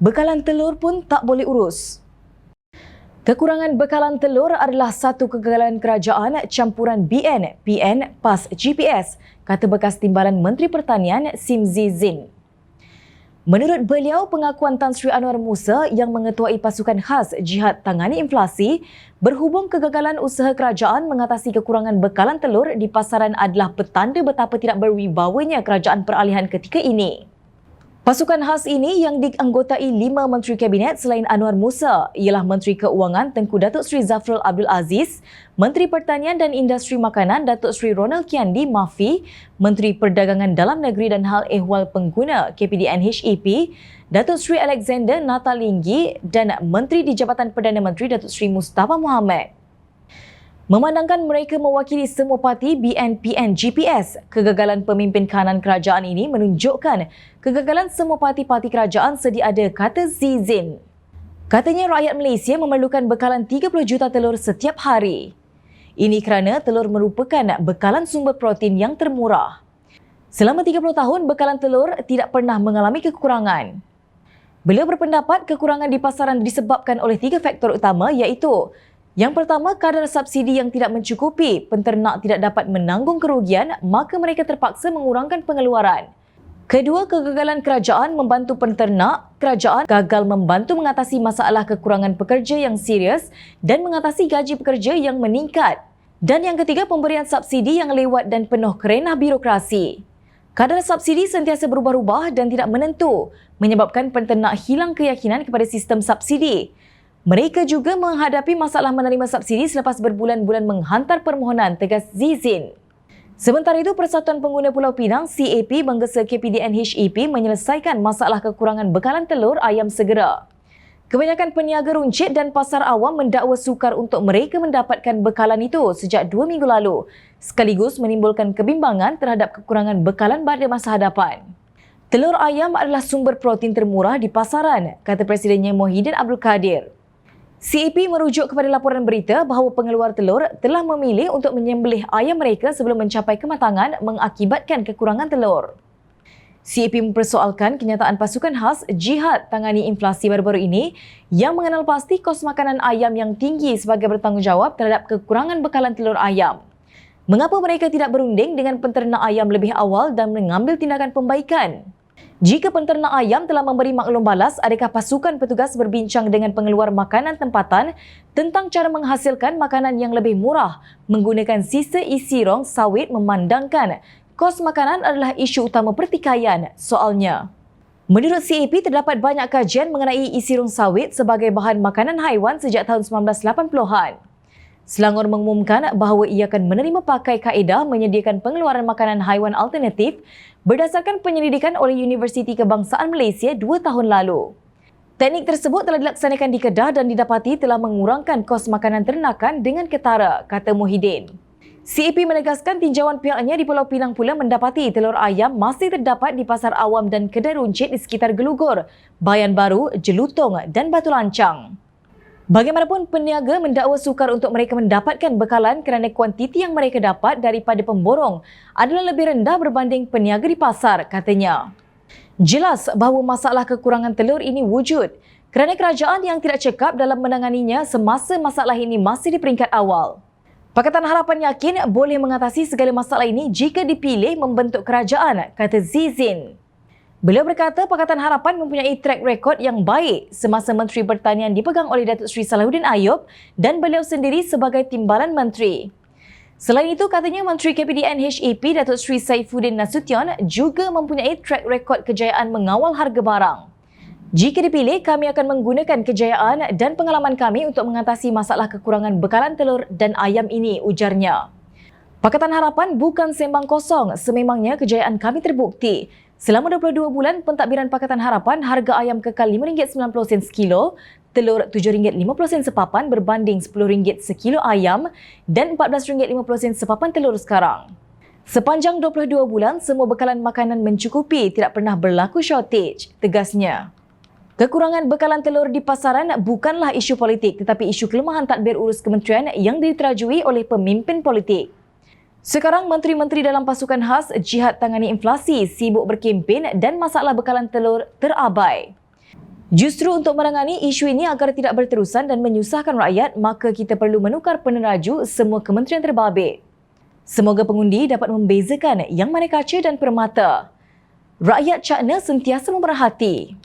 Bekalan telur pun tak boleh urus. Kekurangan bekalan telur adalah satu kegagalan kerajaan campuran BN, PN, PAS, GPS, kata bekas Timbalan Menteri Pertanian Sim Zizin. Menurut beliau, pengakuan Tan Sri Anwar Musa yang mengetuai pasukan khas Jihad Tangani Inflasi berhubung kegagalan usaha kerajaan mengatasi kekurangan bekalan telur di pasaran adalah petanda betapa tidak berwibawanya kerajaan peralihan ketika ini. Pasukan khas ini yang dianggotai 5 Menteri Kabinet selain Anwar Musa ialah Menteri Keuangan Tengku Datuk Seri Zafrul Abdul Aziz, Menteri Pertanian dan Industri Makanan Datuk Seri Ronald Kiandi Mafi, Menteri Perdagangan Dalam Negeri dan Hal Ehwal Pengguna KPDN HEP, Datuk Seri Alexander Natalinggi dan Menteri di Jabatan Perdana Menteri Datuk Seri Mustafa Mohamed. Memandangkan mereka mewakili semua parti BNPN GPS, kegagalan pemimpin kanan kerajaan ini menunjukkan kegagalan semua parti-parti kerajaan sedia ada, kata Zizin. Katanya rakyat Malaysia memerlukan bekalan 30 juta telur setiap hari. Ini kerana telur merupakan bekalan sumber protein yang termurah. Selama 30 tahun, bekalan telur tidak pernah mengalami kekurangan. Beliau berpendapat kekurangan di pasaran disebabkan oleh 3 faktor utama iaitu yang pertama, kadar subsidi yang tidak mencukupi, penternak tidak dapat menanggung kerugian, maka mereka terpaksa mengurangkan pengeluaran. Kedua, kegagalan kerajaan membantu penternak. Kerajaan gagal membantu mengatasi masalah kekurangan pekerja yang serius dan mengatasi gaji pekerja yang meningkat. Dan yang ketiga, pemberian subsidi yang lewat dan penuh kerenah birokrasi. Kadar subsidi sentiasa berubah-ubah dan tidak menentu, menyebabkan penternak hilang keyakinan kepada sistem subsidi. Mereka juga menghadapi masalah menerima subsidi selepas berbulan-bulan menghantar permohonan, tegas Zizin. Sementara itu, Persatuan Pengguna Pulau Pinang CAP menggesa KPDN HEP menyelesaikan masalah kekurangan bekalan telur ayam segera. Kebanyakan peniaga runcit dan pasar awam mendakwa sukar untuk mereka mendapatkan bekalan itu sejak 2 minggu lalu, sekaligus menimbulkan kebimbangan terhadap kekurangan bekalan pada masa hadapan. Telur ayam adalah sumber protein termurah di pasaran, kata Presidennya Muhyiddin Abdul Kadir. CAP merujuk kepada laporan berita bahawa pengeluar telur telah memilih untuk menyembelih ayam mereka sebelum mencapai kematangan mengakibatkan kekurangan telur. CAP mempersoalkan kenyataan pasukan khas Jihad Tangani Inflasi baru-baru ini yang mengenal pasti kos makanan ayam yang tinggi sebagai bertanggungjawab terhadap kekurangan bekalan telur ayam. Mengapa mereka tidak berunding dengan penternak ayam lebih awal dan mengambil tindakan pembaikan? Jika penternak ayam telah memberi maklum balas, adakah pasukan petugas berbincang dengan pengeluar makanan tempatan tentang cara menghasilkan makanan yang lebih murah menggunakan sisa isi rong sawit memandangkan kos makanan adalah isu utama pertikaian? Soalnya, menurut CAP terdapat banyak kajian mengenai isi rong sawit sebagai bahan makanan haiwan sejak tahun 1980-an. Selangor mengumumkan bahawa ia akan menerima pakai kaedah menyediakan pengeluaran makanan haiwan alternatif berdasarkan penyelidikan oleh Universiti Kebangsaan Malaysia 2 tahun lalu. Teknik tersebut telah dilaksanakan di Kedah dan didapati telah mengurangkan kos makanan ternakan dengan ketara, kata Muhyiddin. CAP menegaskan tinjauan pihaknya di Pulau Pinang pula mendapati telur ayam masih terdapat di pasar awam dan kedai runcit di sekitar Gelugur, Bayan Baru, Jelutong dan Batu Lancang. Bagaimanapun, peniaga mendakwa sukar untuk mereka mendapatkan bekalan kerana kuantiti yang mereka dapat daripada pemborong adalah lebih rendah berbanding peniaga di pasar, katanya. Jelas bahawa masalah kekurangan telur ini wujud kerana kerajaan yang tidak cekap dalam menanganinya semasa masalah ini masih di peringkat awal. Pakatan Harapan yakin boleh mengatasi segala masalah ini jika dipilih membentuk kerajaan, kata Zizin. Beliau berkata Pakatan Harapan mempunyai track record yang baik semasa Menteri Pertanian dipegang oleh Datuk Seri Salahuddin Ayub dan beliau sendiri sebagai Timbalan Menteri. Selain itu, katanya Menteri KPDN HEP Datuk Seri Saifuddin Nasution juga mempunyai track record kejayaan mengawal harga barang. Jika dipilih, kami akan menggunakan kejayaan dan pengalaman kami untuk mengatasi masalah kekurangan bekalan telur dan ayam ini, ujarnya. Pakatan Harapan bukan sembang kosong, sememangnya kejayaan kami terbukti. Selama 22 bulan pentadbiran Pakatan Harapan, harga ayam kekal RM5.90 sekilo, telur RM7.50 sepapan berbanding RM10 sekilo ayam dan RM14.50 sepapan telur sekarang. Sepanjang 22 bulan, semua bekalan makanan mencukupi, tidak pernah berlaku shortage, tegasnya. Kekurangan bekalan telur di pasaran bukanlah isu politik tetapi isu kelemahan tadbir urus kementerian yang diterajui oleh pemimpin politik. Sekarang menteri-menteri dalam pasukan khas Jihad Tangani Inflasi sibuk berkempen dan masalah bekalan telur terabai. Justru untuk menangani isu ini agar tidak berterusan dan menyusahkan rakyat, maka kita perlu menukar peneraju semua kementerian terbabit. Semoga pengundi dapat membezakan yang mana kaca dan permata. Rakyat Cakna sentiasa memerhati.